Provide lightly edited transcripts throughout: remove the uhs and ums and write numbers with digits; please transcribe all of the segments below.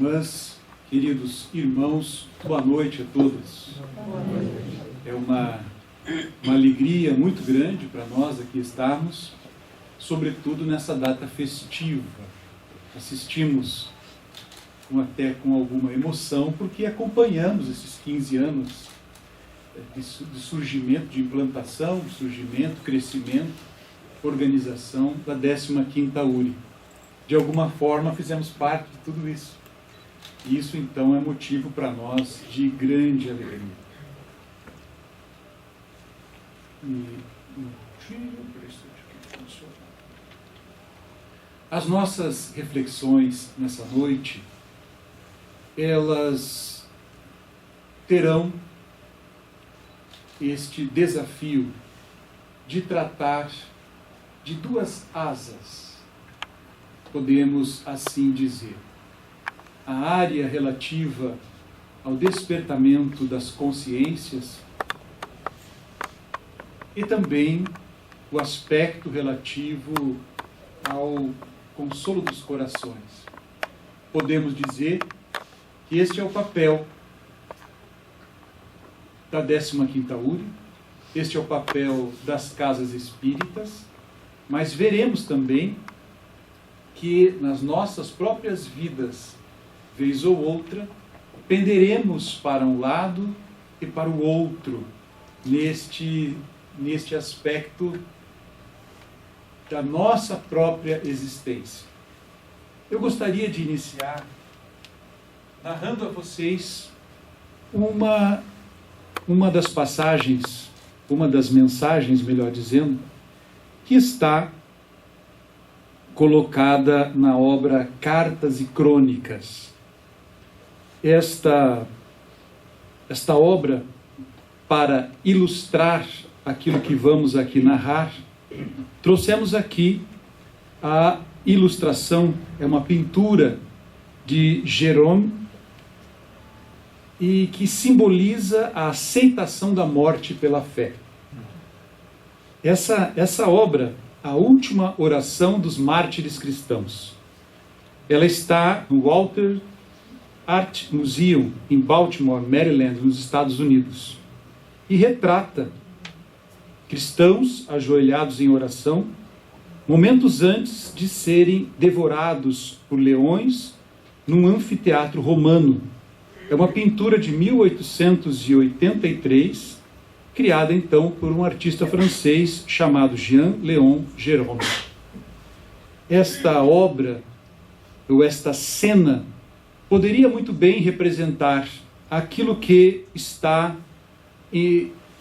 irmãs, queridos irmãos, boa noite a todos. É uma alegria muito grande para nós aqui estarmos, sobretudo nessa data festiva. Assistimos até com alguma emoção, porque acompanhamos esses 15 anos de surgimento, de implantação, de surgimento, crescimento, organização da 15ª URI. De alguma forma fizemos parte de tudo isso. E isso então é motivo para nós de grande alegria. As nossas reflexões nessa noite, elas terão este desafio de tratar de duas asas, podemos assim dizer. A área relativa ao despertamento das consciências e também o aspecto relativo ao consolo dos corações. Podemos dizer que este é o papel da 15ª URI, este é o papel das casas espíritas, mas veremos também que nas nossas próprias vidas, vez ou outra, penderemos para um lado e para o outro, neste aspecto da nossa própria existência. Eu gostaria de iniciar narrando a vocês uma das passagens, uma das mensagens, melhor dizendo, que está colocada na obra Cartas e Crônicas. Esta obra, para ilustrar aquilo que vamos aqui narrar, trouxemos aqui a ilustração, é uma pintura de Gérôme, e que simboliza a aceitação da morte pela fé. Essa obra, A Última Oração dos Mártires Cristãos, ela está no Walter Art Museum, em Baltimore, Maryland, nos Estados Unidos, e retrata cristãos ajoelhados em oração, momentos antes de serem devorados por leões num anfiteatro romano. É uma pintura de 1883, criada então por um artista francês chamado Jean-Léon Gérôme. Esta obra, ou esta cena, poderia muito bem representar aquilo que está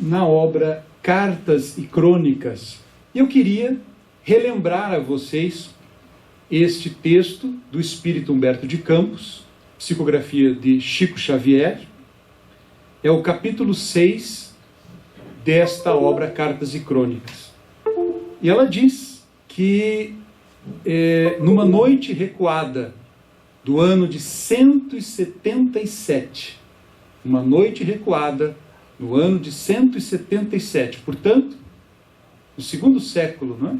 na obra Cartas e Crônicas. Eu queria relembrar a vocês este texto do Espírito Humberto de Campos, psicografia de Chico Xavier. É o capítulo 6 desta obra Cartas e Crônicas. E ela diz que numa noite recuada do ano de 177, uma noite recuada no ano de 177, portanto, no segundo século, não é?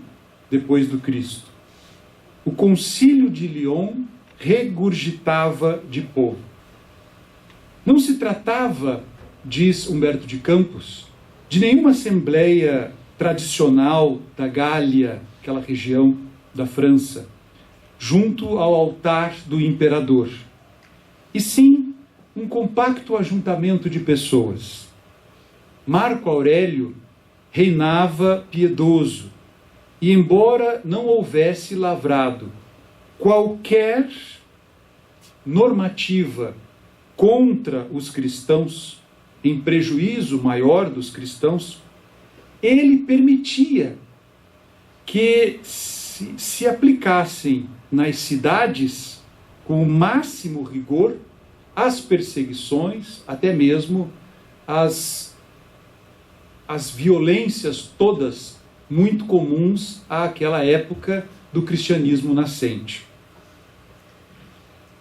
Depois do Cristo, o concílio de Lyon regurgitava de povo. Não se tratava, diz Humberto de Campos, de nenhuma assembleia tradicional da Gália, aquela região da França, junto ao altar do imperador, e sim um compacto ajuntamento de pessoas. Marco Aurélio reinava piedoso, e embora não houvesse lavrado qualquer normativa contra os cristãos, em prejuízo maior dos cristãos, ele permitia que se aplicassem nas cidades com o máximo rigor as perseguições, até mesmo as violências todas muito comuns àquela época do cristianismo nascente.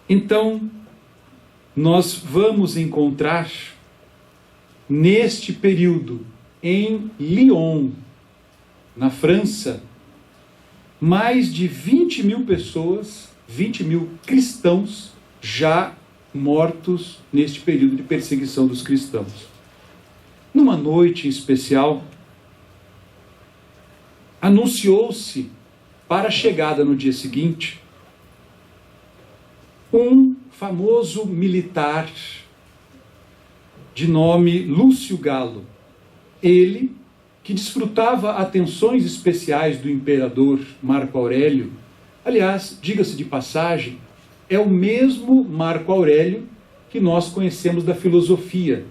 Então, nós vamos encontrar neste período em Lyon, na França, mais de 20 mil pessoas, 20 mil cristãos já mortos neste período de perseguição dos cristãos. Numa noite em especial, anunciou-se para a chegada no dia seguinte um famoso militar de nome Lúcio Galo. Ele, que desfrutava atenções especiais do imperador Marco Aurélio, aliás, diga-se de passagem, é o mesmo Marco Aurélio que nós conhecemos da filosofia,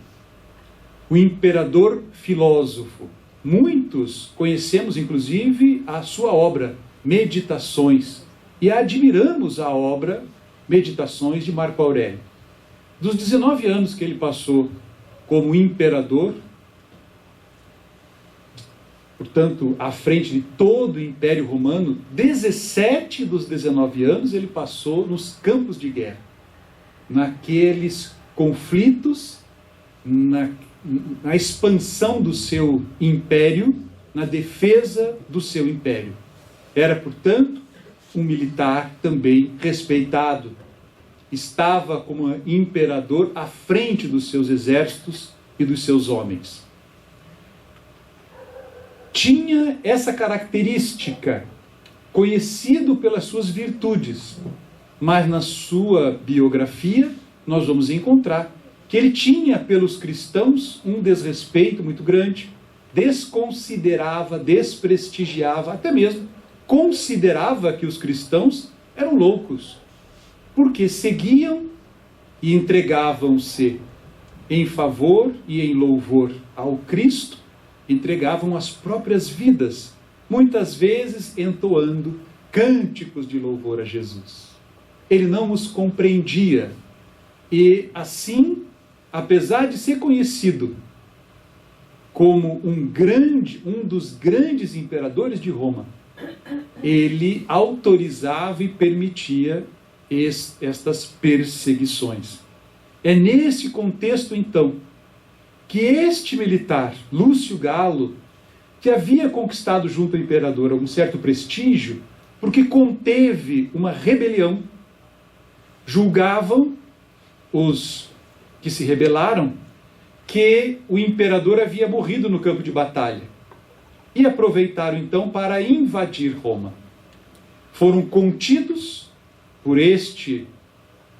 o imperador filósofo. Muitos conhecemos, inclusive, a sua obra, Meditações, e admiramos a obra Meditações de Marco Aurélio. Dos 19 anos que ele passou como imperador, portanto, à frente de todo o Império Romano, 17 dos 19 anos ele passou nos campos de guerra, naqueles conflitos, na expansão do seu império, na defesa do seu império. Era, portanto, um militar também respeitado. Estava como imperador à frente dos seus exércitos e dos seus homens. Tinha essa característica, conhecido pelas suas virtudes, mas na sua biografia nós vamos encontrar que ele tinha pelos cristãos um desrespeito muito grande, desconsiderava, desprestigiava, até mesmo considerava que os cristãos eram loucos, porque seguiam e entregavam-se em favor e em louvor ao Cristo, entregavam as próprias vidas, muitas vezes entoando cânticos de louvor a Jesus. Ele não os compreendia e, assim, apesar de ser conhecido como um dos grandes imperadores de Roma, ele autorizava e permitia estas perseguições. É nesse contexto, então, que este militar, Lúcio Galo, que havia conquistado junto ao imperador algum certo prestígio, porque conteve uma rebelião, julgavam os que se rebelaram que o imperador havia morrido no campo de batalha e aproveitaram então para invadir Roma. Foram contidos por este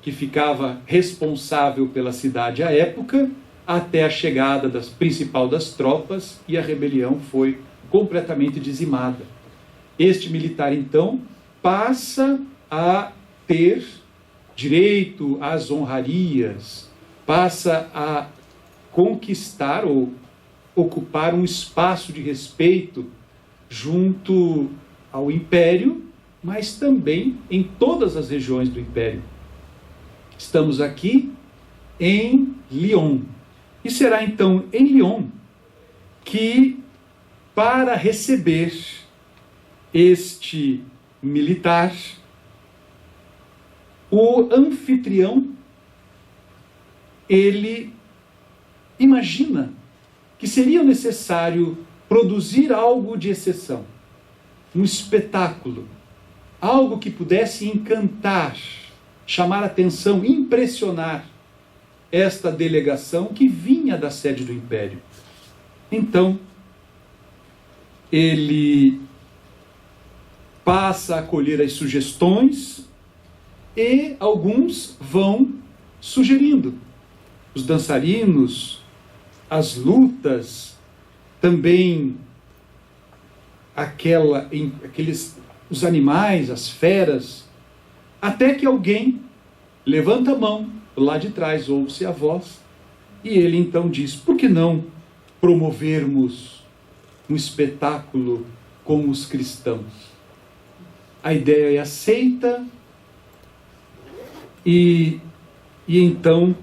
que ficava responsável pela cidade à época até a chegada principal das tropas e a rebelião foi completamente dizimada. Este militar então passa a ter direito às honrarias, passa a conquistar ou ocupar um espaço de respeito junto ao Império, mas também em todas as regiões do Império. Estamos aqui em Lyon. E será então em Lyon que, para receber este militar, o anfitrião, ele imagina que seria necessário produzir algo de exceção, um espetáculo, algo que pudesse encantar, chamar a atenção, impressionar esta delegação que vinha da sede do Império. Então, ele passa a acolher as sugestões e alguns vão sugerindo. Os dançarinos, as lutas, também os animais, as feras, até que alguém levanta a mão, lá de trás ouve-se a voz, e ele então diz: por que não promovermos um espetáculo com os cristãos? A ideia é aceita e então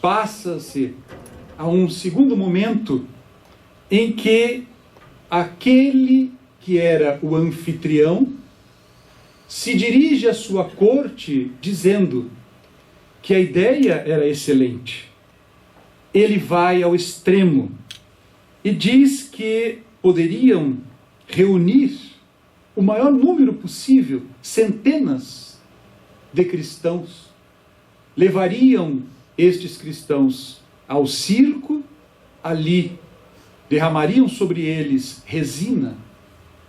passa-se a um segundo momento em que aquele que era o anfitrião se dirige à sua corte dizendo que a ideia era excelente. Ele vai ao extremo e diz que poderiam reunir o maior número possível, centenas de cristãos, levariam estes cristãos ao circo, ali derramariam sobre eles resina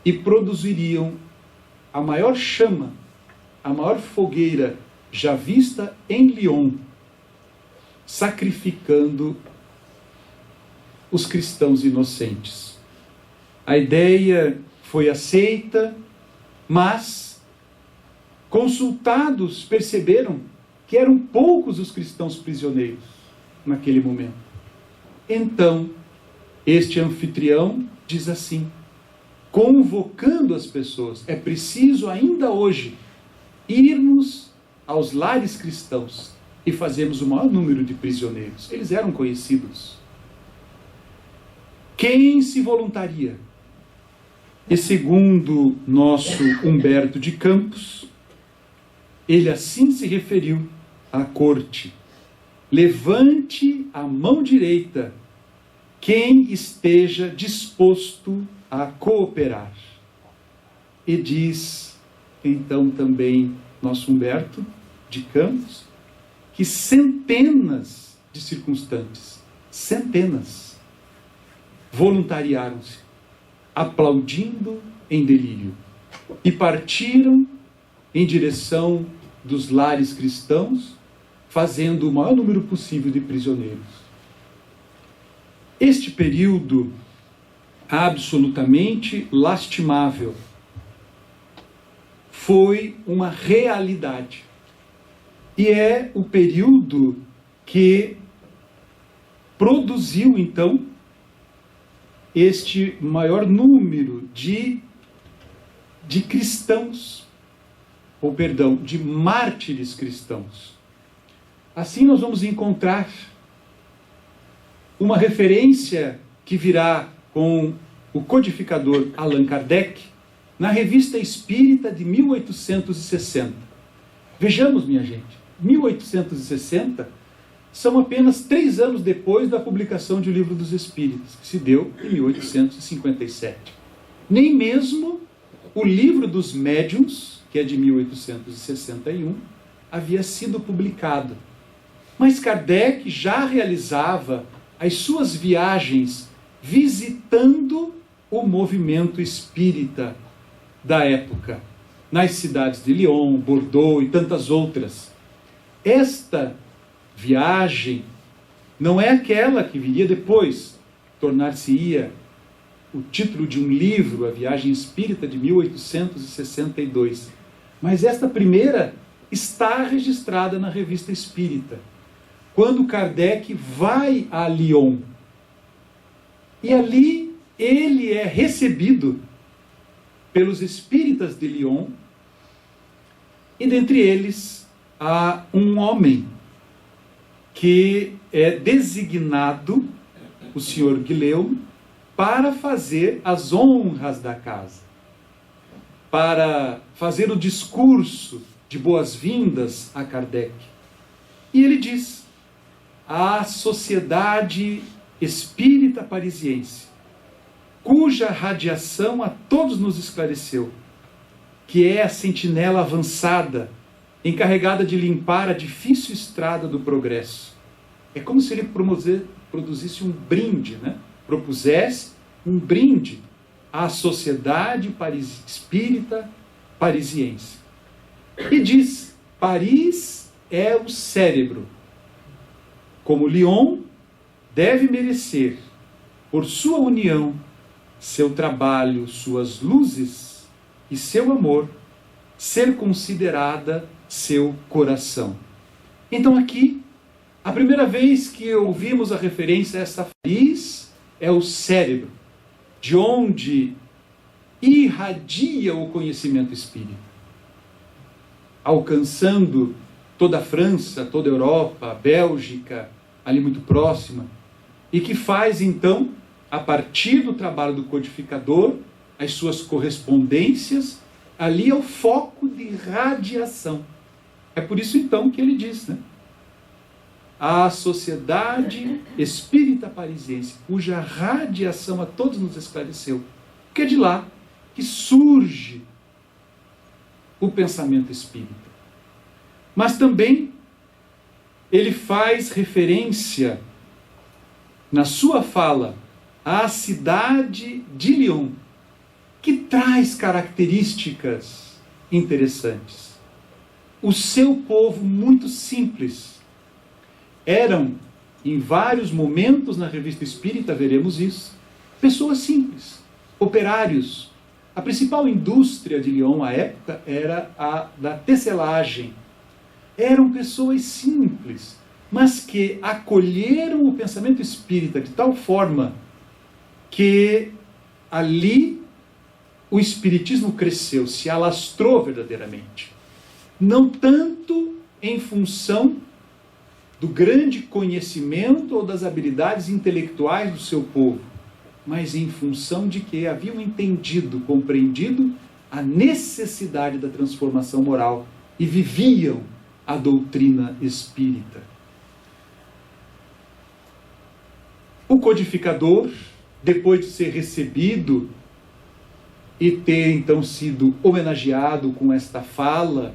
e produziriam a maior chama, a maior fogueira já vista em Lyon, sacrificando os cristãos inocentes. A ideia foi aceita, mas consultados perceberam que eram poucos os cristãos prisioneiros naquele momento. Então, este anfitrião diz assim, convocando as pessoas, é preciso ainda hoje irmos aos lares cristãos e fazermos o maior número de prisioneiros. Eles eram conhecidos. Quem se voluntaria? E segundo nosso Humberto de Campos, ele assim se referiu à corte. Levante a mão direita quem esteja disposto a cooperar. E diz, então, também nosso Humberto de Campos, que centenas de circunstantes, centenas, voluntariaram-se, aplaudindo em delírio, e partiram em direção dos lares cristãos, fazendo o maior número possível de prisioneiros. Este período absolutamente lastimável foi uma realidade. E é o período que produziu, então, este maior número de cristãos, ou perdão, de mártires cristãos. Assim nós vamos encontrar uma referência que virá com o codificador Allan Kardec na Revista Espírita de 1860. Vejamos, minha gente, 1860 são apenas 3 anos depois da publicação de O Livro dos Espíritos, que se deu em 1857. Nem mesmo o Livro dos Médiuns, que é de 1861, havia sido publicado. Mas Kardec já realizava as suas viagens visitando o movimento espírita da época, nas cidades de Lyon, Bordeaux e tantas outras. Esta viagem não é aquela que viria depois, tornar-se-ia o título de um livro, A Viagem Espírita de 1862. Mas esta primeira está registrada na Revista Espírita, quando Kardec vai a Lyon. E ali ele é recebido pelos espíritas de Lyon, e dentre eles há um homem que é designado, o senhor Guilherme, para fazer as honras da casa, para fazer o discurso de boas-vindas a Kardec. E ele diz, a Sociedade Espírita Parisiense, cuja radiação a todos nos esclareceu, que é a sentinela avançada, encarregada de limpar a difícil estrada do progresso. É como se ele produzisse um brinde, né? Propusesse um brinde à Sociedade Espírita Parisiense. E diz, Paris é o cérebro, como Lyon deve merecer, por sua união, seu trabalho, suas luzes e seu amor, ser considerada seu coração. Então aqui, a primeira vez que ouvimos a referência a essa Paris é o cérebro, de onde irradia o conhecimento espírita, alcançando toda a França, toda a Europa, a Bélgica, ali muito próxima, e que faz então, a partir do trabalho do codificador, as suas correspondências, ali é o foco de radiação. É por isso então que ele diz, né? A Sociedade Espírita Parisiense, cuja radiação a todos nos esclareceu, porque é de lá que surge o pensamento espírita. Mas também ele faz referência, na sua fala, à cidade de Lyon, que traz características interessantes. O seu povo muito simples. Eram, em vários momentos na Revista Espírita, veremos isso, pessoas simples, operários. A principal indústria de Lyon à época era a da tecelagem. Eram pessoas simples, mas que acolheram o pensamento espírita de tal forma que ali o espiritismo cresceu, se alastrou verdadeiramente. Não tanto em função do grande conhecimento ou das habilidades intelectuais do seu povo, mas em função de que haviam entendido, compreendido a necessidade da transformação moral e viviam a doutrina espírita. O codificador, depois de ser recebido e ter então sido homenageado com esta fala,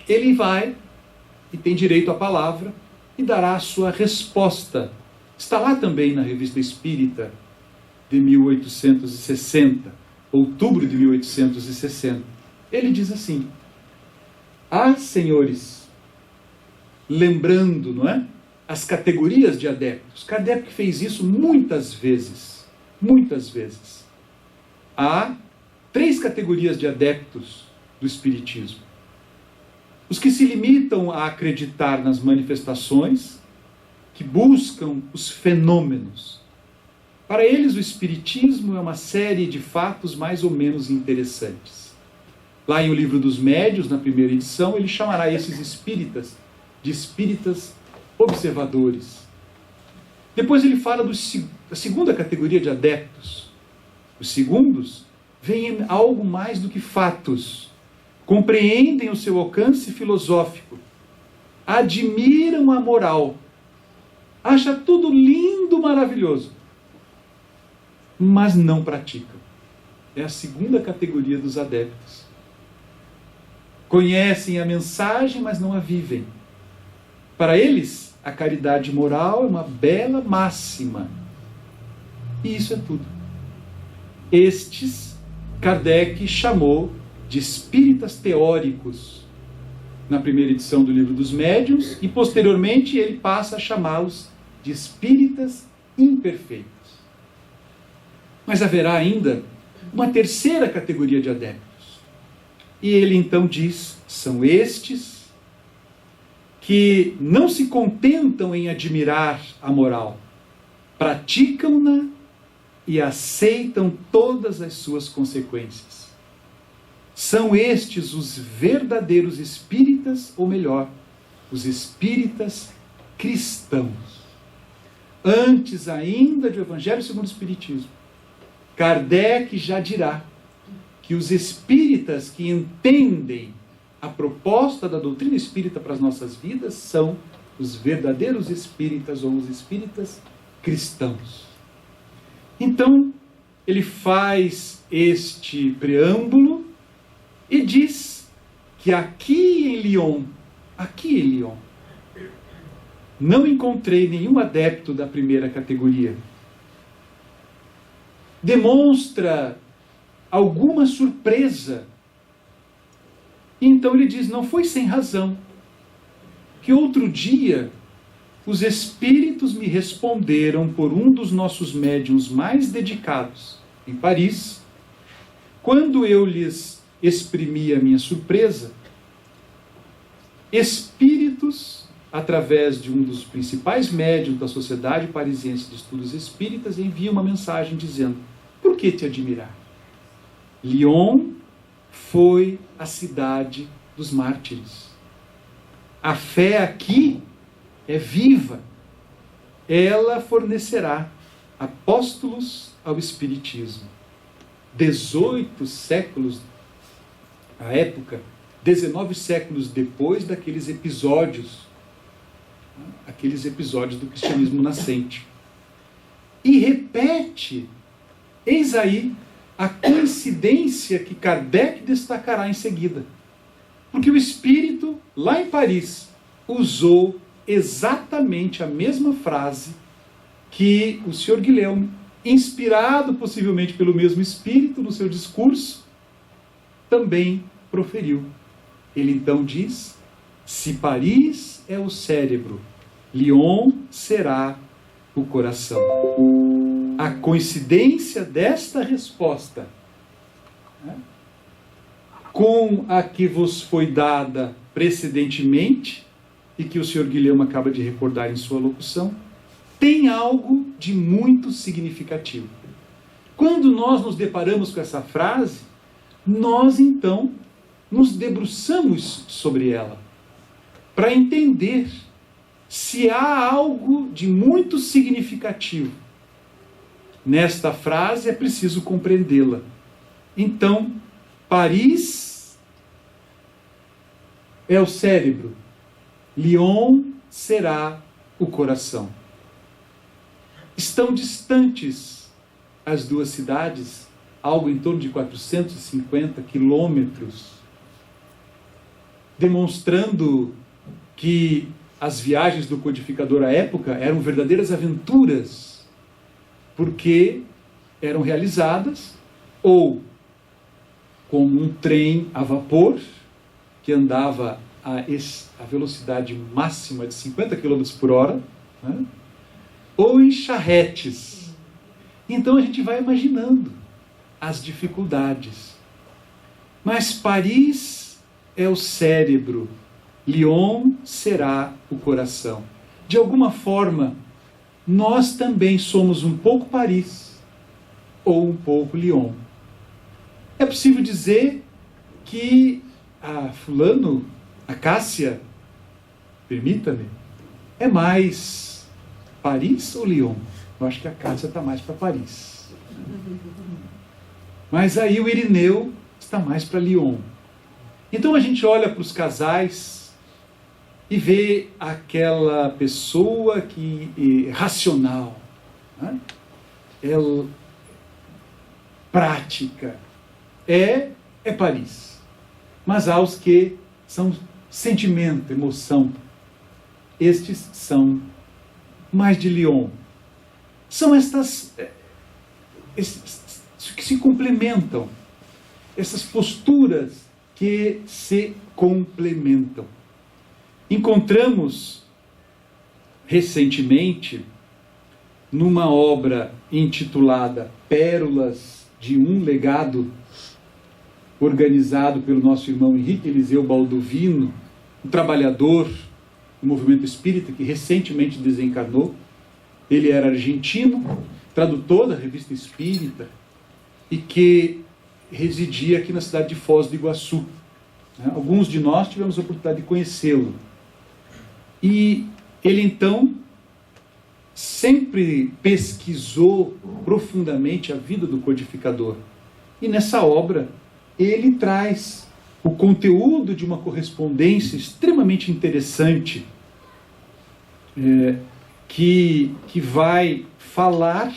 ele vai e tem direito à palavra e dará a sua resposta. Está lá também na Revista Espírita de 1860, outubro de 1860. Ele diz assim: senhores, lembrando, não é? As categorias de adeptos. Kardec fez isso muitas vezes. Muitas vezes. Há 3 categorias de adeptos do Espiritismo. Os que se limitam a acreditar nas manifestações, que buscam os fenômenos. Para eles, o Espiritismo é uma série de fatos mais ou menos interessantes. Lá em O Livro dos Médiuns, na primeira edição, ele chamará esses espíritas de espíritas observadores. Depois ele fala da segunda categoria de adeptos. Os segundos veem algo mais do que fatos. Compreendem o seu alcance filosófico. Admiram a moral. Acham tudo lindo, maravilhoso. Mas não praticam. É a segunda categoria dos adeptos. Conhecem a mensagem, mas não a vivem. Para eles, a caridade moral é uma bela máxima. E isso é tudo. Estes, Kardec chamou de espíritas teóricos na primeira edição do Livro dos Médiuns, e posteriormente ele passa a chamá-los de espíritas imperfeitos. Mas haverá ainda uma terceira categoria de adeptos. E ele então diz: são estes que não se contentam em admirar a moral, praticam-na e aceitam todas as suas consequências. São estes os verdadeiros espíritas, ou melhor, os espíritas cristãos. Antes ainda do Evangelho segundo o Espiritismo, Kardec já dirá que os espíritas que entendem a proposta da doutrina espírita para as nossas vidas são os verdadeiros espíritas, ou os espíritas cristãos. Então, ele faz este preâmbulo e diz que aqui em Lyon, não encontrei nenhum adepto da primeira categoria. Demonstra alguma surpresa. Então ele diz: não foi sem razão que outro dia os espíritos me responderam por um dos nossos médiuns mais dedicados, em Paris, quando eu lhes exprimi a minha surpresa. Espíritos, através de um dos principais médiuns da Sociedade Parisiense de Estudos Espíritas, enviam uma mensagem dizendo: por que te admirar? Lyon foi a cidade dos mártires. A fé aqui é viva. Ela fornecerá apóstolos ao Espiritismo. 18 séculos, à época, 19 séculos depois daqueles episódios do cristianismo nascente. E repete, eis aí a coincidência que Kardec destacará em seguida. Porque o Espírito, lá em Paris, usou exatamente a mesma frase que o Sr. Guilherme, inspirado possivelmente pelo mesmo Espírito no seu discurso, também proferiu. Ele então diz: se Paris é o cérebro, Lyon será o coração. A coincidência desta resposta, né, com a que vos foi dada precedentemente, e que o Sr. Guilherme acaba de recordar em sua locução, tem algo de muito significativo. Quando nós nos deparamos com essa frase, nós então nos debruçamos sobre ela, para entender se há algo de muito significativo nesta frase. É preciso compreendê-la. Então, Paris é o cérebro, Lyon será o coração. Estão distantes as duas cidades, algo em torno de 450 quilômetros, demonstrando que as viagens do codificador à época eram verdadeiras aventuras, porque eram realizadas ou com um trem a vapor, que andava a velocidade máxima de 50 km por hora, né? Ou em charretes. Então a gente vai imaginando as dificuldades. Mas Paris é o cérebro, Lyon será o coração. De alguma forma, nós também somos um pouco Paris ou um pouco Lyon. É possível dizer que fulano, a Cássia, permita-me, é mais Paris ou Lyon? Eu acho que a Cássia está mais para Paris. Mas aí o Irineu está mais para Lyon. Então a gente olha para os casais e vê aquela pessoa que racional, né? Ela, prática, é Paris. Mas há os que são sentimento, emoção. Estes são mais de Lyon. São estas que se complementam, essas posturas que se complementam. Encontramos recentemente, numa obra intitulada Pérolas de um Legado, organizado pelo nosso irmão Henrique Eliseu Baldovino, um trabalhador do movimento espírita que recentemente desencarnou. Ele era argentino, tradutor da Revista Espírita, e que residia aqui na cidade de Foz do Iguaçu. Alguns de nós tivemos a oportunidade de conhecê-lo. E ele então sempre pesquisou profundamente a vida do codificador. E nessa obra ele traz o conteúdo de uma correspondência extremamente interessante, que vai falar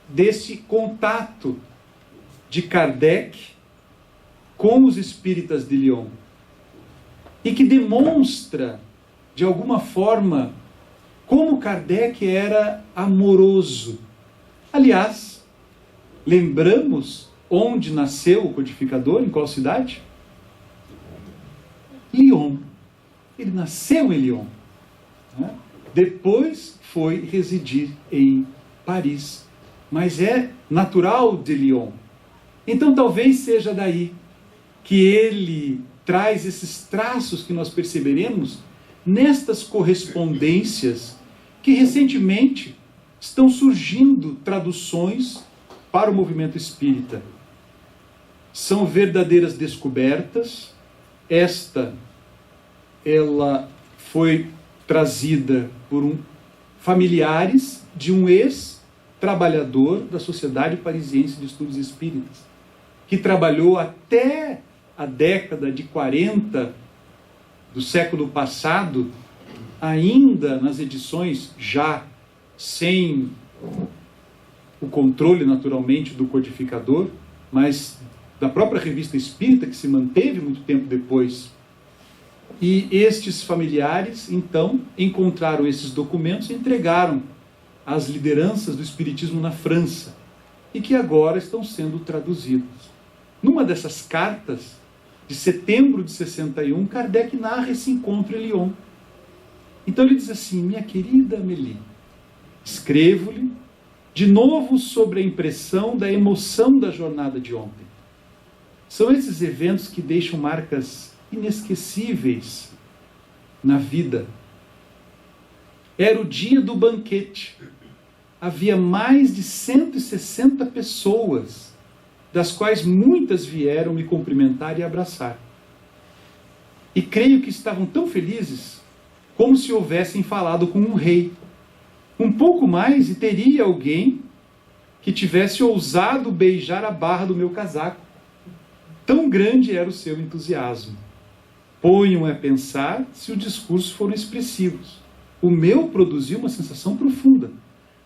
desse contato de Kardec com os espíritas de Lyon, e que demonstra, de alguma forma, como Kardec era amoroso. Aliás, lembramos onde nasceu o codificador, em qual cidade? Lyon. Ele nasceu em Lyon, né? Depois foi residir em Paris, mas é natural de Lyon. Então talvez seja daí que ele traz esses traços que nós perceberemos nestas correspondências que recentemente estão surgindo traduções para o movimento espírita. São verdadeiras descobertas. Ela foi trazida por familiares de um ex-trabalhador da Sociedade Parisiense de Estudos Espíritas, que trabalhou até a década de 40 do século passado, ainda nas edições já sem o controle, naturalmente, do codificador, mas da própria Revista Espírita, que se manteve muito tempo depois. E estes familiares, então, encontraram esses documentos e entregaram às lideranças do espiritismo na França, e que agora estão sendo traduzidos. Numa dessas cartas, de setembro de 61, Kardec narra esse encontro em Lyon. Então ele diz assim: minha querida Amélie, escrevo-lhe de novo sobre a impressão da emoção da jornada de ontem. São esses eventos que deixam marcas inesquecíveis na vida. Era o dia do banquete. Havia mais de 160 pessoas, das quais muitas vieram me cumprimentar e abraçar. E creio que estavam tão felizes como se houvessem falado com um rei. Um pouco mais e teria alguém que tivesse ousado beijar a barra do meu casaco. Tão grande era o seu entusiasmo. Ponham a pensar se os discursos foram expressivos. O meu produziu uma sensação profunda,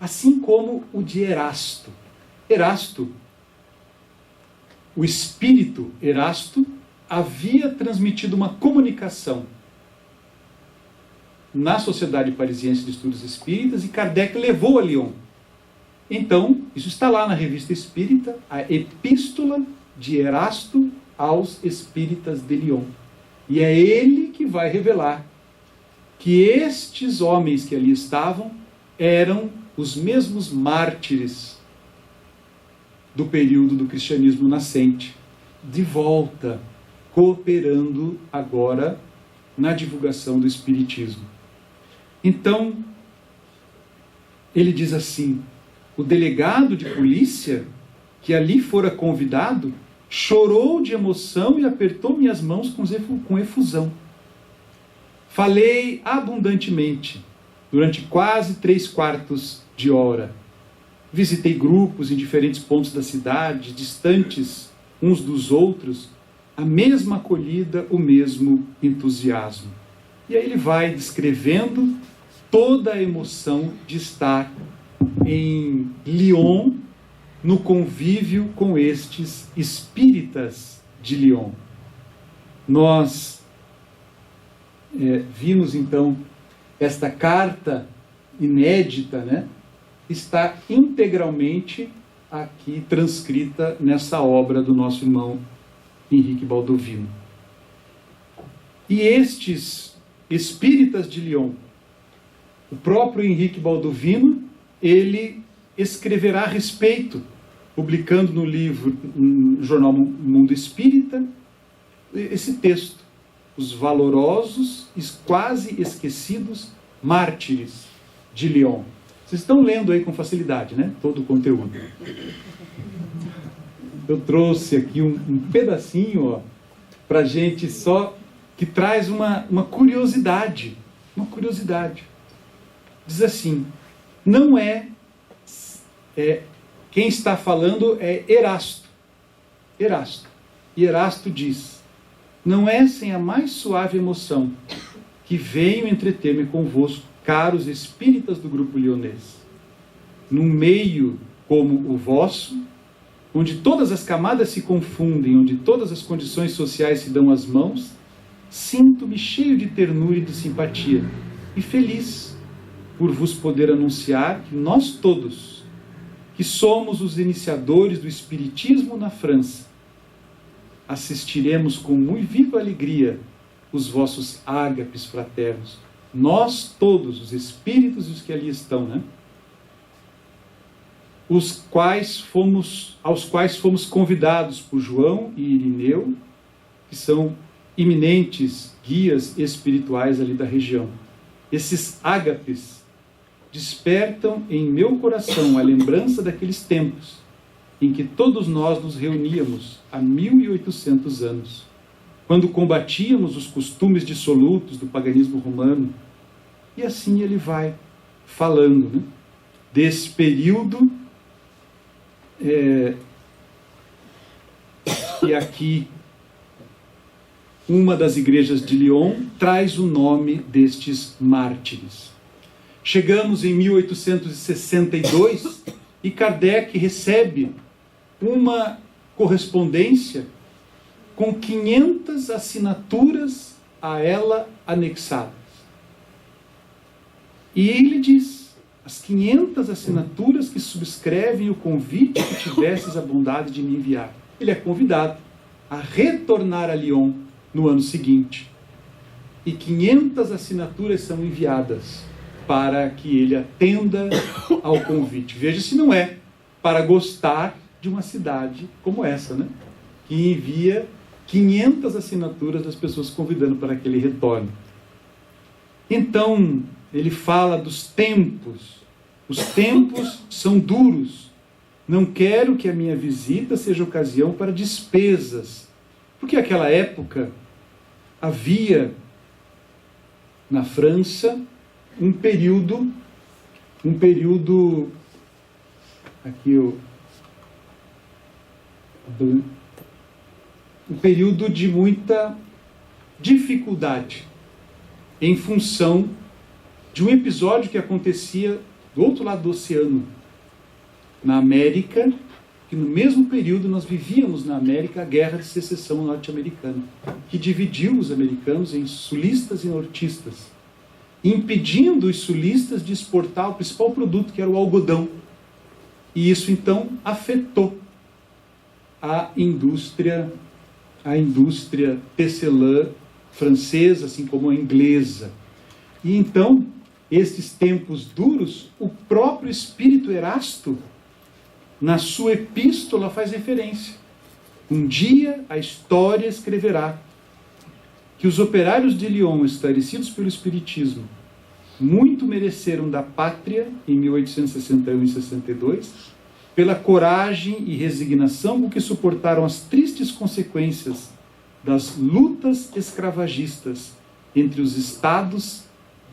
assim como o de Erasto. Erasto, o espírito Erasto, havia transmitido uma comunicação na Sociedade Parisiense de Estudos Espíritas e Kardec levou a Lyon. Então, isso está lá na Revista Espírita, a Epístola de Erasto aos Espíritas de Lyon. E é ele que vai revelar que estes homens que ali estavam eram os mesmos mártires do período do cristianismo nascente, de volta, cooperando agora na divulgação do espiritismo. Então, ele diz assim: o delegado de polícia, que ali fora convidado, chorou de emoção e apertou minhas mãos com efusão. Falei abundantemente, durante quase 3/4 de hora. Visitei grupos em diferentes pontos da cidade, distantes uns dos outros, a mesma acolhida, o mesmo entusiasmo. E aí ele vai descrevendo toda a emoção de estar em Lyon, no convívio com estes espíritas de Lyon. Nós vimos então esta carta inédita, né? Está integralmente aqui transcrita nessa obra do nosso irmão Henrique Baldovino. E estes espíritas de Lyon, o próprio Henrique Baldovino, ele escreverá a respeito, publicando no livro, no jornal Mundo Espírita, esse texto: os valorosos e quase esquecidos mártires de Lyon. Vocês estão lendo aí com facilidade, né? Todo o conteúdo. Eu trouxe aqui um pedacinho, para a gente só, que traz uma curiosidade. Uma curiosidade. Diz assim: não quem está falando é Erasto. Erasto. E Erasto diz: não é sem a mais suave emoção que venho entreter-me convosco, caros espíritas do grupo lionês. Num meio como o vosso, onde todas as camadas se confundem, onde todas as condições sociais se dão as mãos, sinto-me cheio de ternura e de simpatia, e feliz por vos poder anunciar que nós todos, que somos os iniciadores do espiritismo na França, assistiremos com muito viva alegria os vossos ágapes fraternos. Nós todos, os espíritos e os que ali estão, né? Aos quais fomos convidados por João e Irineu, que são eminentes guias espirituais ali da região. Esses ágapes despertam em meu coração a lembrança daqueles tempos em que todos nós nos reuníamos há 1800 anos, quando combatíamos os costumes dissolutos do paganismo romano. E assim ele vai falando, né, desse período e aqui uma das igrejas de Lyon traz o nome destes mártires. Chegamos em 1862 e Kardec recebe uma correspondência com 500 assinaturas a ela anexadas. E ele diz, as 500 assinaturas que subscrevem o convite que tivesses a bondade de me enviar. Ele é convidado a retornar a Lyon no ano seguinte. E 500 assinaturas são enviadas para que ele atenda ao convite. Veja se não é para gostar de uma cidade como essa, né? Que envia 500 assinaturas das pessoas convidando para que ele retorne. Então, ele fala dos tempos. Os tempos são duros. Não quero que a minha visita seja ocasião para despesas. Porque naquela época havia na França um período aqui um período de muita dificuldade em função de um episódio que acontecia do outro lado do oceano, na América, que no mesmo período nós vivíamos na América a Guerra de Secessão norte-americana, que dividiu os americanos em sulistas e nortistas, impedindo os sulistas de exportar o principal produto, que era o algodão. E isso, então, afetou a indústria tecelã francesa, assim como a inglesa. E então, estes tempos duros, o próprio Espírito Erasto, na sua epístola, faz referência. Um dia a história escreverá que os operários de Lyon, esclarecidos pelo Espiritismo, muito mereceram da pátria, em 1861 e 62, pela coragem e resignação com que suportaram as tristes consequências das lutas escravagistas entre os estados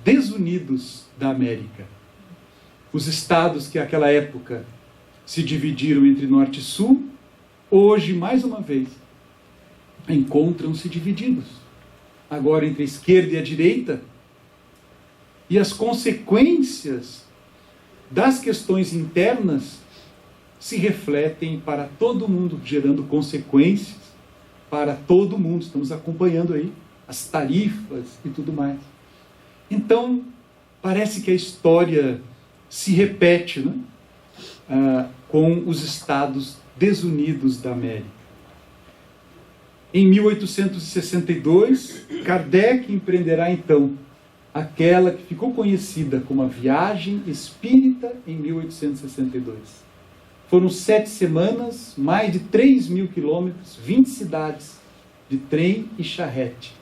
desunidos da América. Os estados que naquela época se dividiram entre norte e sul, hoje, mais uma vez, encontram-se divididos. Agora entre a esquerda e a direita, e as consequências das questões internas se refletem para todo mundo, gerando consequências para todo mundo. Estamos acompanhando aí as tarifas e tudo mais. Então, parece que a história se repete, né? Com os estados desunidos da América. Em 1862, Kardec empreenderá então aquela que ficou conhecida como a Viagem Espírita em 1862. Foram 7 semanas, mais de 3.000 quilômetros, 20 cidades de trem e charrete,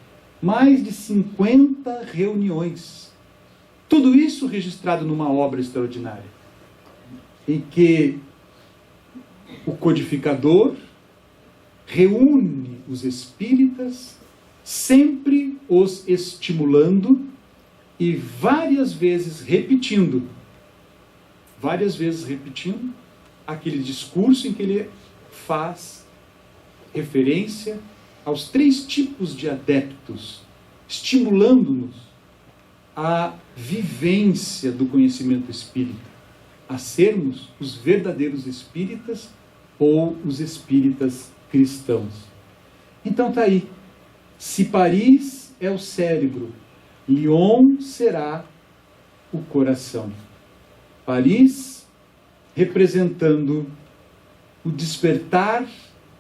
mais de 50 reuniões. Tudo isso registrado numa obra extraordinária, em que o codificador reúne os espíritas, sempre os estimulando e várias vezes repetindo aquele discurso em que ele faz referência aos 3 tipos de adeptos, estimulando-nos à vivência do conhecimento espírita, a sermos os verdadeiros espíritas ou os espíritas cristãos. Então está aí. Se Paris é o cérebro, Lyon será o coração. Paris representando o despertar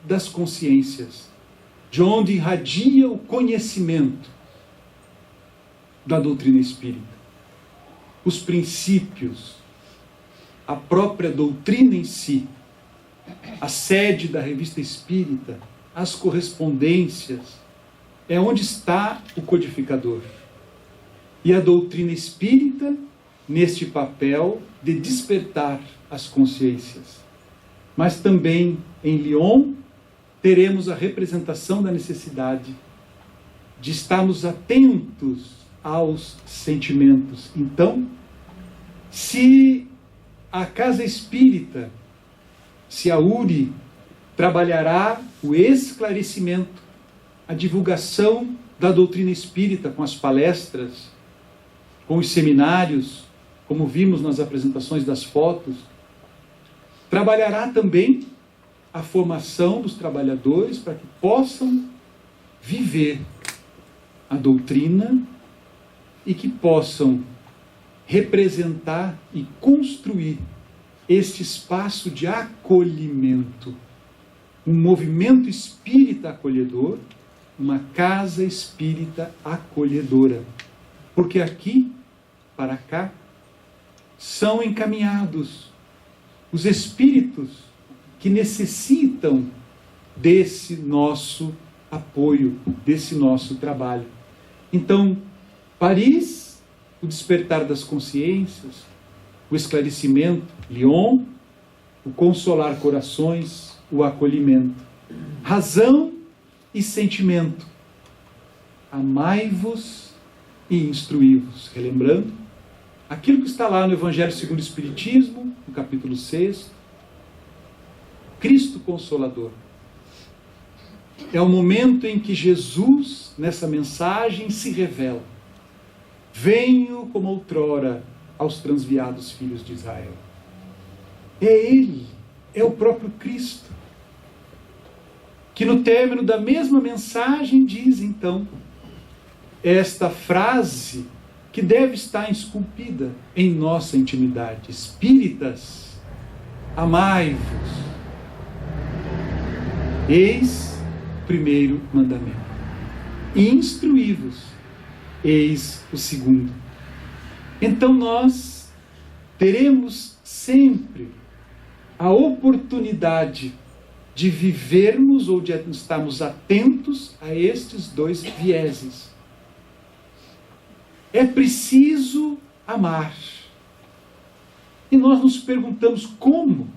das consciências, de onde irradia o conhecimento da doutrina espírita. Os princípios, a própria doutrina em si, a sede da Revista Espírita, as correspondências, é onde está o codificador. E a doutrina espírita, neste papel de despertar as consciências. Mas também, em Lyon, teremos a representação da necessidade de estarmos atentos aos sentimentos. Então, se a Casa Espírita, se a URI trabalhará o esclarecimento, a divulgação da doutrina espírita com as palestras, com os seminários, como vimos nas apresentações das fotos, trabalhará também a formação dos trabalhadores para que possam viver a doutrina e que possam representar e construir este espaço de acolhimento, um movimento espírita acolhedor, uma casa espírita acolhedora. Porque aqui, para cá, são encaminhados os espíritos que necessitam desse nosso apoio, desse nosso trabalho. Então, Paris, o despertar das consciências, o esclarecimento, Lyon, o consolar corações, o acolhimento. Razão e sentimento. Amai-vos e instruí-vos. Relembrando, aquilo que está lá no Evangelho segundo o Espiritismo, no capítulo 6, Cristo Consolador. É o momento em que Jesus, nessa mensagem, se revela. Venho como outrora aos transviados filhos de Israel. É Ele, é o próprio Cristo, que no término da mesma mensagem diz, então, esta frase que deve estar esculpida em nossa intimidade. Espíritas, amai-vos. Eis o primeiro mandamento. E instruí-vos. Eis o segundo. Então nós teremos sempre a oportunidade de vivermos ou de estarmos atentos a estes dois vieses. É preciso amar. E nós nos perguntamos como?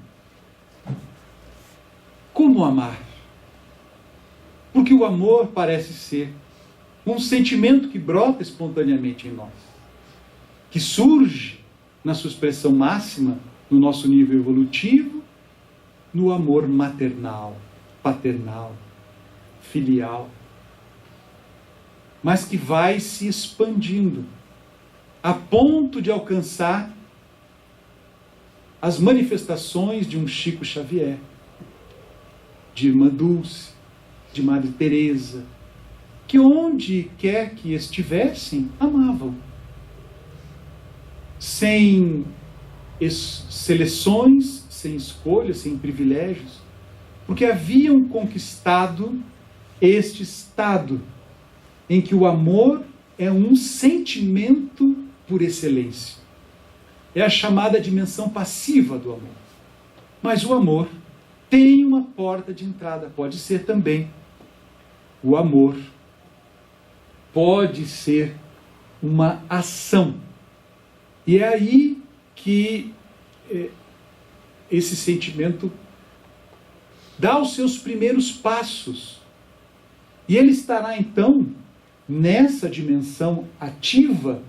Como amar? Porque o amor parece ser um sentimento que brota espontaneamente em nós, que surge na sua expressão máxima, no nosso nível evolutivo, no amor maternal, paternal, filial, mas que vai se expandindo a ponto de alcançar as manifestações de um Chico Xavier, de Irmã Dulce, de Madre Teresa, que onde quer que estivessem, amavam. Sem seleções, sem escolhas, sem privilégios, porque haviam conquistado este estado em que o amor é um sentimento por excelência. É a chamada dimensão passiva do amor. Mas o amor tem uma porta de entrada, pode ser também. O amor pode ser uma ação. E é aí que esse sentimento dá os seus primeiros passos. E ele estará, então, nessa dimensão ativa,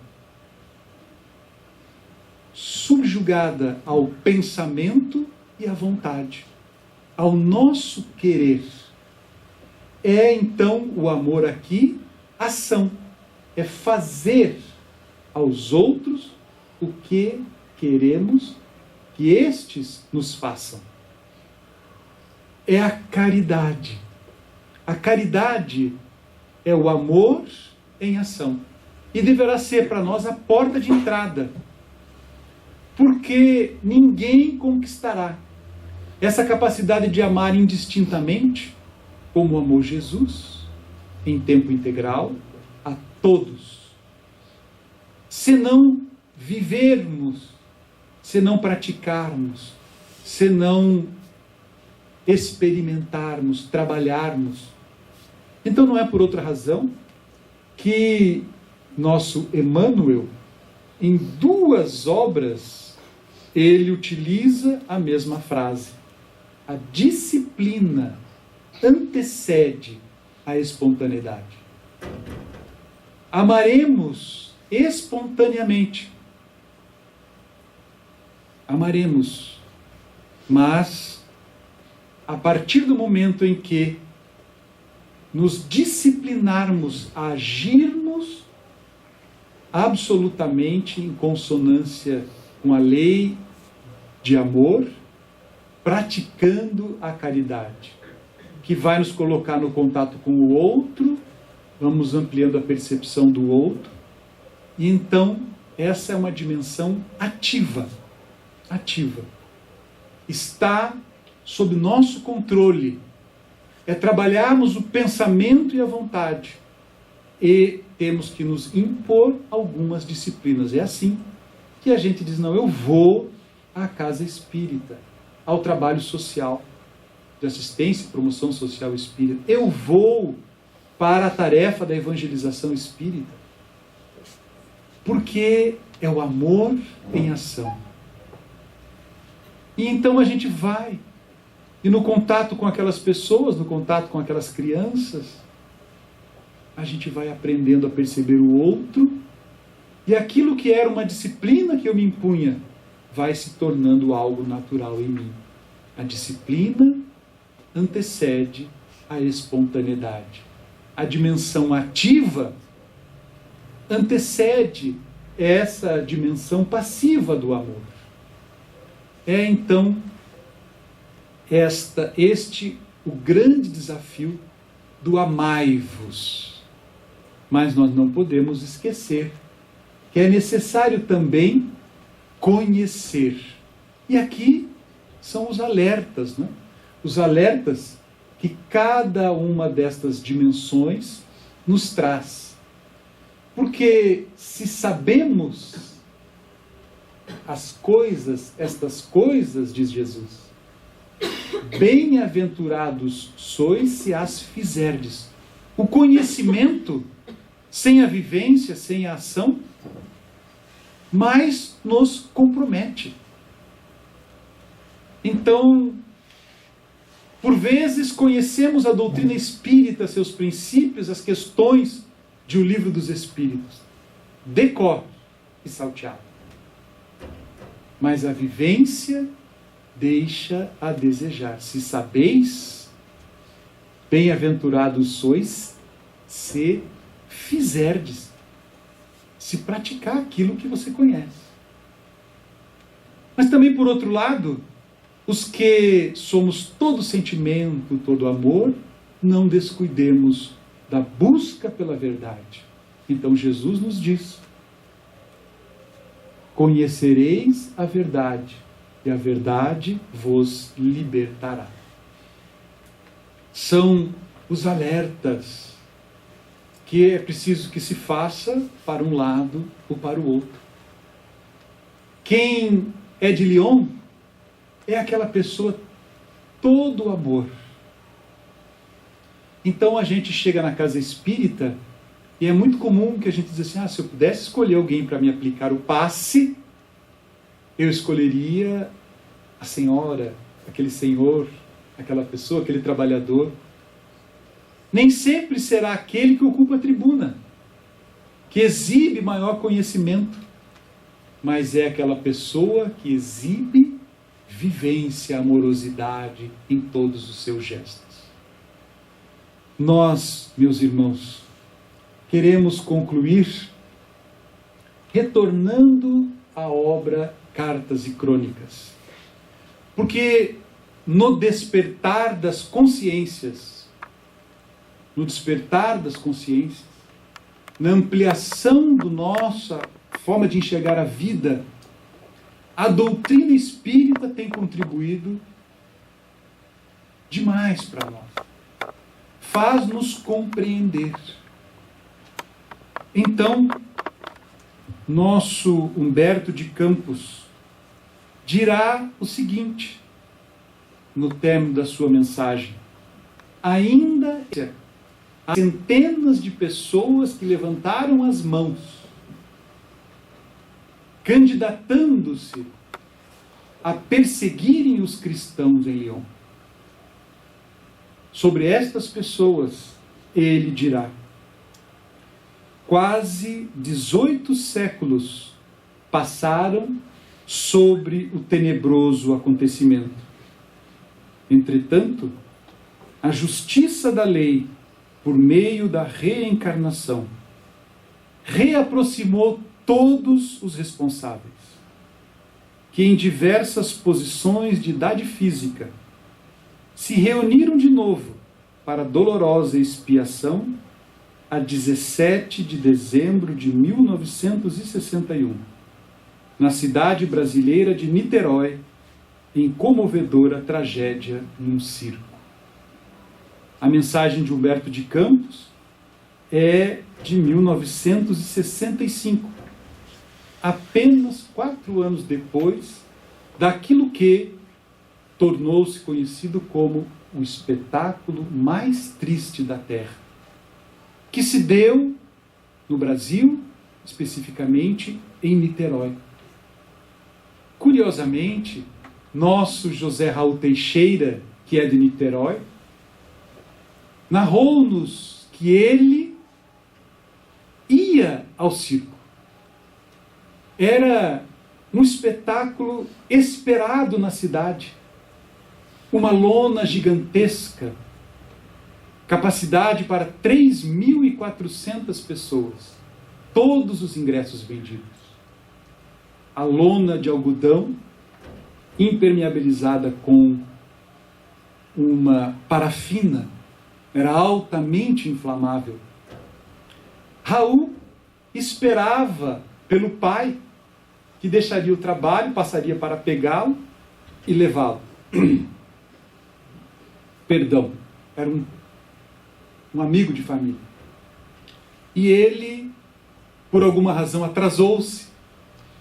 subjugada ao pensamento e à vontade, ao nosso querer. É, então, o amor aqui, ação. É fazer aos outros o que queremos que estes nos façam. É a caridade. A caridade é o amor em ação. E deverá ser para nós a porta de entrada. Porque ninguém conquistará essa capacidade de amar indistintamente, como amou Jesus, em tempo integral, a todos. Se não vivermos, se não praticarmos, se não experimentarmos, trabalharmos. Então não é por outra razão que nosso Emmanuel, em 2 obras, ele utiliza a mesma frase. A disciplina antecede a espontaneidade. Amaremos espontaneamente. Amaremos, mas a partir do momento em que nos disciplinarmos a agirmos absolutamente em consonância com a lei de amor, praticando a caridade, que vai nos colocar no contato com o outro vamos ampliando a percepção do outro, e então essa é uma dimensão ativa. Ativa. Está sob nosso controle. É trabalharmos o pensamento e a vontade. E temos que nos impor algumas disciplinas. É assim que a gente diz, não, eu vou à casa espírita, ao trabalho social, de assistência e promoção social espírita. Eu vou para a tarefa da evangelização espírita. Porque é o amor em ação. E então a gente vai. E no contato com aquelas pessoas, no contato com aquelas crianças, a gente vai aprendendo a perceber o outro, e aquilo que era uma disciplina que eu me impunha, vai se tornando algo natural em mim. A disciplina antecede a espontaneidade. A dimensão ativa antecede essa dimensão passiva do amor. É então o grande desafio do amai-vos. Mas nós não podemos esquecer que é necessário também conhecer. E aqui são os alertas, né? Os alertas que cada uma destas dimensões nos traz. Porque se sabemos as coisas, estas coisas, diz Jesus, bem-aventurados sois se as fizerdes. O conhecimento, sem a vivência, sem a ação, mais nos compromete. Então, por vezes conhecemos a doutrina espírita, seus princípios, as questões de O Livro dos Espíritos, de cor e salteado. Mas a vivência deixa a desejar. Se sabeis, bem-aventurados sois, se fizerdes, se praticar aquilo que você conhece. Mas também, por outro lado, os que somos todo sentimento, todo amor, não descuidemos da busca pela verdade. Então Jesus nos diz: conhecereis a verdade, e a verdade vos libertará. São os alertas que é preciso que se faça para um lado ou para o outro. Quem é de Lyon é aquela pessoa todo amor. Então a gente chega na casa espírita e é muito comum que a gente diz assim: se eu pudesse escolher alguém para me aplicar o passe, eu escolheria a senhora, aquele senhor, aquela pessoa, aquele trabalhador. Nem sempre será aquele que ocupa a tribuna, que exibe maior conhecimento, mas é aquela pessoa que exibe vivência, amorosidade em todos os seus gestos. Nós, meus irmãos, queremos concluir retornando à obra Cartas e Crônicas. Porque no despertar das consciências, na ampliação da nossa forma de enxergar a vida, a doutrina espírita tem contribuído demais para nós. Faz-nos compreender. Então, nosso Humberto de Campos dirá o seguinte, no término da sua mensagem: ainda há centenas de pessoas que levantaram as mãos, candidatando-se a perseguirem os cristãos em Lyon. Sobre estas pessoas, ele dirá: quase 18 séculos passaram sobre o tenebroso acontecimento. Entretanto, a justiça da lei, por meio da reencarnação, reaproximou todos os responsáveis, que em diversas posições de idade física se reuniram de novo para a dolorosa expiação a 17 de dezembro de 1961, na cidade brasileira de Niterói, em comovedora tragédia num circo. A mensagem de Humberto de Campos é de 1965, apenas 4 anos depois daquilo que tornou-se conhecido como o espetáculo mais triste da Terra, que se deu no Brasil, especificamente em Niterói. Curiosamente, nosso José Raul Teixeira, que é de Niterói, narrou-nos que ele ia ao circo. Era um espetáculo esperado na cidade. Uma lona gigantesca, capacidade para 3.400 pessoas, todos os ingressos vendidos. A lona de algodão, impermeabilizada com uma parafina, era altamente inflamável. Raul esperava pelo pai, que deixaria o trabalho, passaria para pegá-lo e levá-lo. Perdão, era um amigo de família. E ele, por alguma razão, atrasou-se.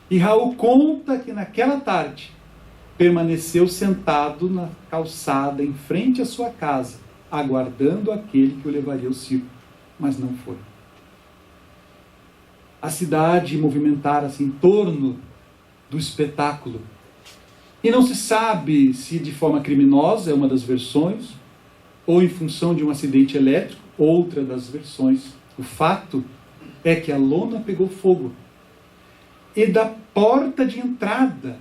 E Raul conta que naquela tarde permaneceu sentado na calçada em frente à sua casa, aguardando aquele que o levaria ao circo, mas não foi. A cidade movimentara-se em torno do espetáculo. E não se sabe se de forma criminosa, é uma das versões, ou em função de um acidente elétrico, outra das versões. O fato é que a lona pegou fogo. E da porta de entrada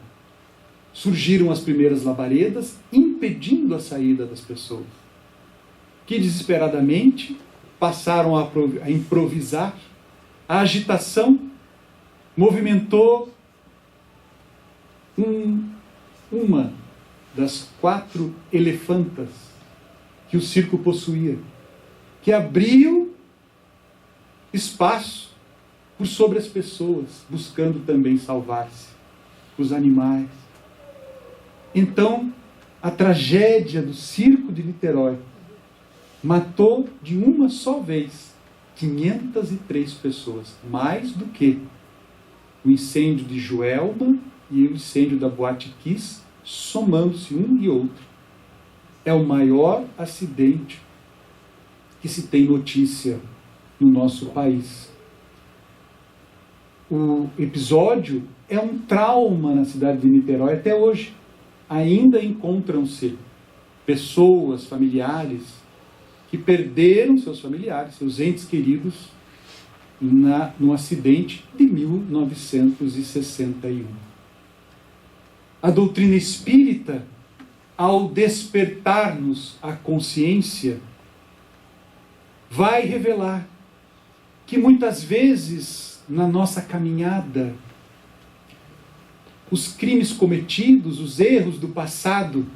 surgiram as primeiras labaredas, impedindo a saída das pessoas, que desesperadamente passaram a improvisar. A agitação movimentou uma das 4 elefantas que o circo possuía, que abriu espaço por sobre as pessoas, buscando também salvar-se, os animais. Então, a tragédia do circo de Niterói matou de uma só vez 503 pessoas, mais do que o incêndio de Joelma e o incêndio da Boate Kiss, somando-se um e outro. É o maior acidente que se tem notícia no nosso país. O episódio é um trauma na cidade de Niterói até hoje. Ainda encontram-se pessoas, familiares, que perderam seus familiares, seus entes queridos, no acidente de 1961. A doutrina espírita, ao despertar-nos a consciência, vai revelar que muitas vezes, na nossa caminhada, os crimes cometidos, os erros do passado,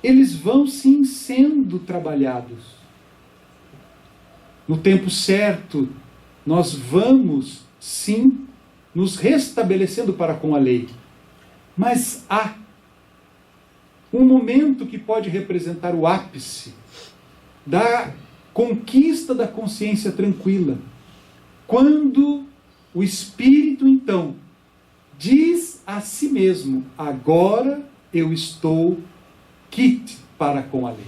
eles vão sim sendo trabalhados. No tempo certo, nós vamos sim nos restabelecendo para com a lei. Mas há um momento que pode representar o ápice da conquista da consciência tranquila, quando o espírito, então, diz a si mesmo: agora eu estou quite para com a lei.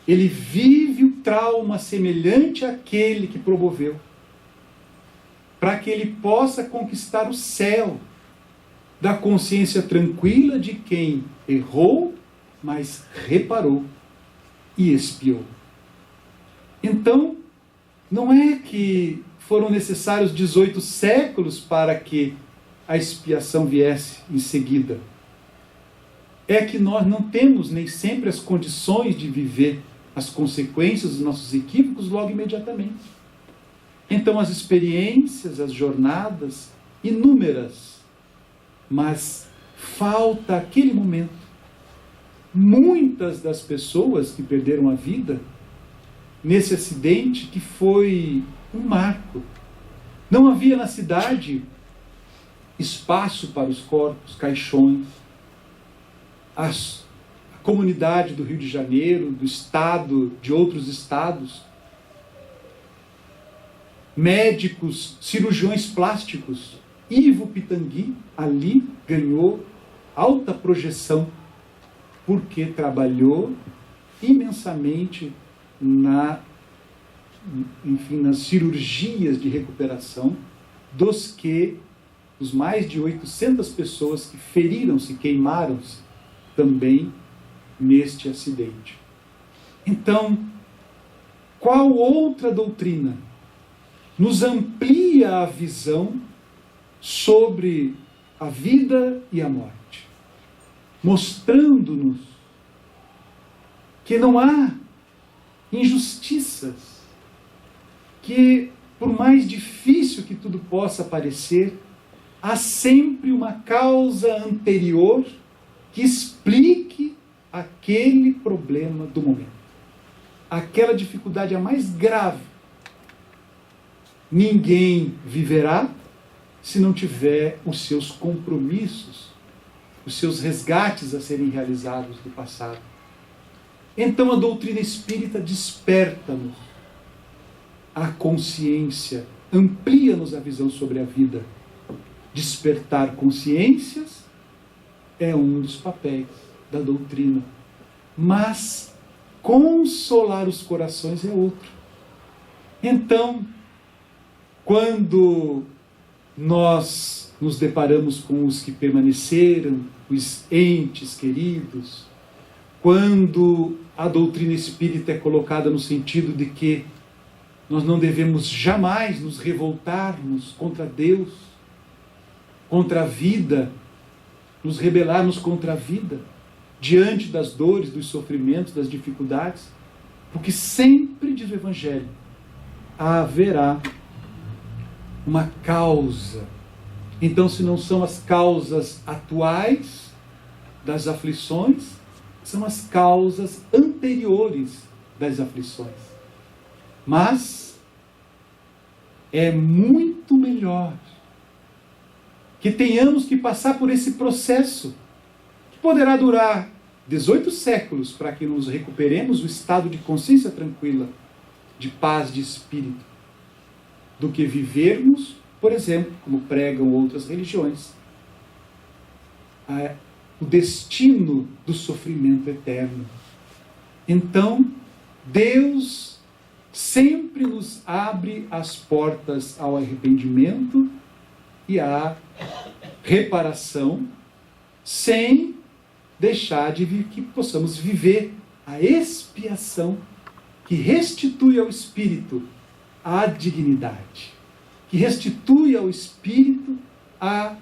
Ele vive o trauma semelhante àquele que promoveu, para que ele possa conquistar o céu da consciência tranquila de quem errou, mas reparou e expiou. Então, não é que foram necessários 18 séculos para que a expiação viesse em seguida. É que nós não temos nem sempre as condições de viver as consequências dos nossos equívocos logo imediatamente. Então as experiências, as jornadas, inúmeras, mas falta aquele momento. Muitas das pessoas que perderam a vida nesse acidente que foi um marco. Não havia na cidade espaço para os corpos, caixões. A comunidade do Rio de Janeiro, do estado, de outros estados, médicos, cirurgiões plásticos, Ivo Pitangui ali ganhou alta projeção, porque trabalhou imensamente nas cirurgias de recuperação dos mais de 800 pessoas que feriram-se, queimaram-se também neste acidente. Então, qual outra doutrina nos amplia a visão sobre a vida e a morte, mostrando-nos que não há injustiças, que por mais difícil que tudo possa parecer, há sempre uma causa anterior que explique aquele problema do momento, aquela dificuldade a mais grave. Ninguém viverá se não tiver os seus compromissos, os seus resgates a serem realizados do passado. Então a doutrina espírita desperta-nos a consciência, amplia-nos a visão sobre a vida. Despertar consciências é um dos papéis da doutrina, mas consolar os corações é outro. Então, quando nós nos deparamos com os que permaneceram, os entes queridos, quando a doutrina espírita é colocada no sentido de que nós não devemos jamais nos revoltarmos contra Deus, contra a vida, nos rebelarmos contra a vida, diante das dores, dos sofrimentos, das dificuldades, porque sempre, diz o Evangelho, haverá uma causa. Então, se não são as causas atuais das aflições, são as causas anteriores das aflições. Mas é muito melhor que tenhamos que passar por esse processo, que poderá durar 18 séculos, para que nos recuperemos o estado de consciência tranquila, de paz de espírito, do que vivermos, por exemplo, como pregam outras religiões, o destino do sofrimento eterno. Então, Deus sempre nos abre as portas ao arrependimento e à reparação, sem deixar de que possamos viver a expiação que restitui ao espírito a dignidade, que restitui ao espírito a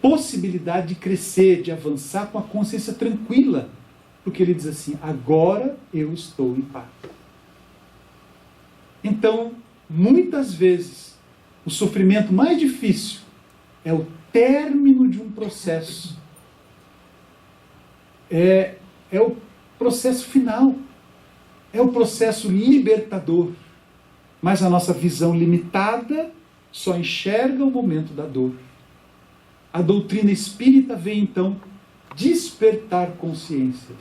possibilidade de crescer, de avançar com a consciência tranquila, porque ele diz assim: agora eu estou em paz. Então, muitas vezes, o sofrimento mais difícil é o término de um processo, é o processo final, é o processo libertador, mas a nossa visão limitada só enxerga o momento da dor. A doutrina espírita vem, então, despertar consciências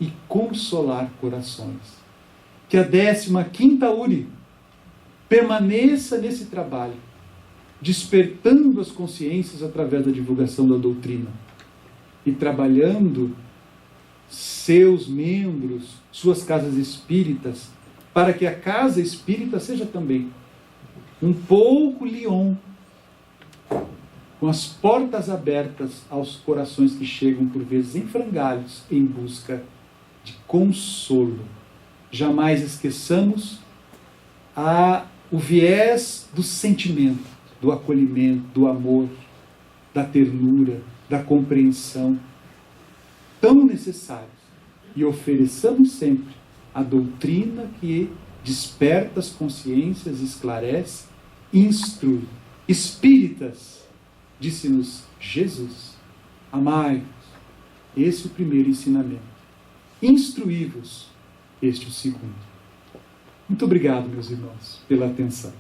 e consolar corações. Que a 15ª URI permaneça nesse trabalho, despertando as consciências através da divulgação da doutrina e trabalhando seus membros, suas casas espíritas, para que a casa espírita seja também um pouco Lyon, com as portas abertas aos corações que chegam, por vezes, em frangalhos, em busca de consolo. Jamais esqueçamos o viés do sentimento, do acolhimento, do amor, da ternura, da compreensão, tão necessários. E ofereçamos sempre a doutrina que desperta as consciências, esclarece, instrui. Espíritas, disse-nos Jesus, amai-vos. Esse é o primeiro ensinamento. Instruí-vos, este é o segundo. Muito obrigado, meus irmãos, pela atenção.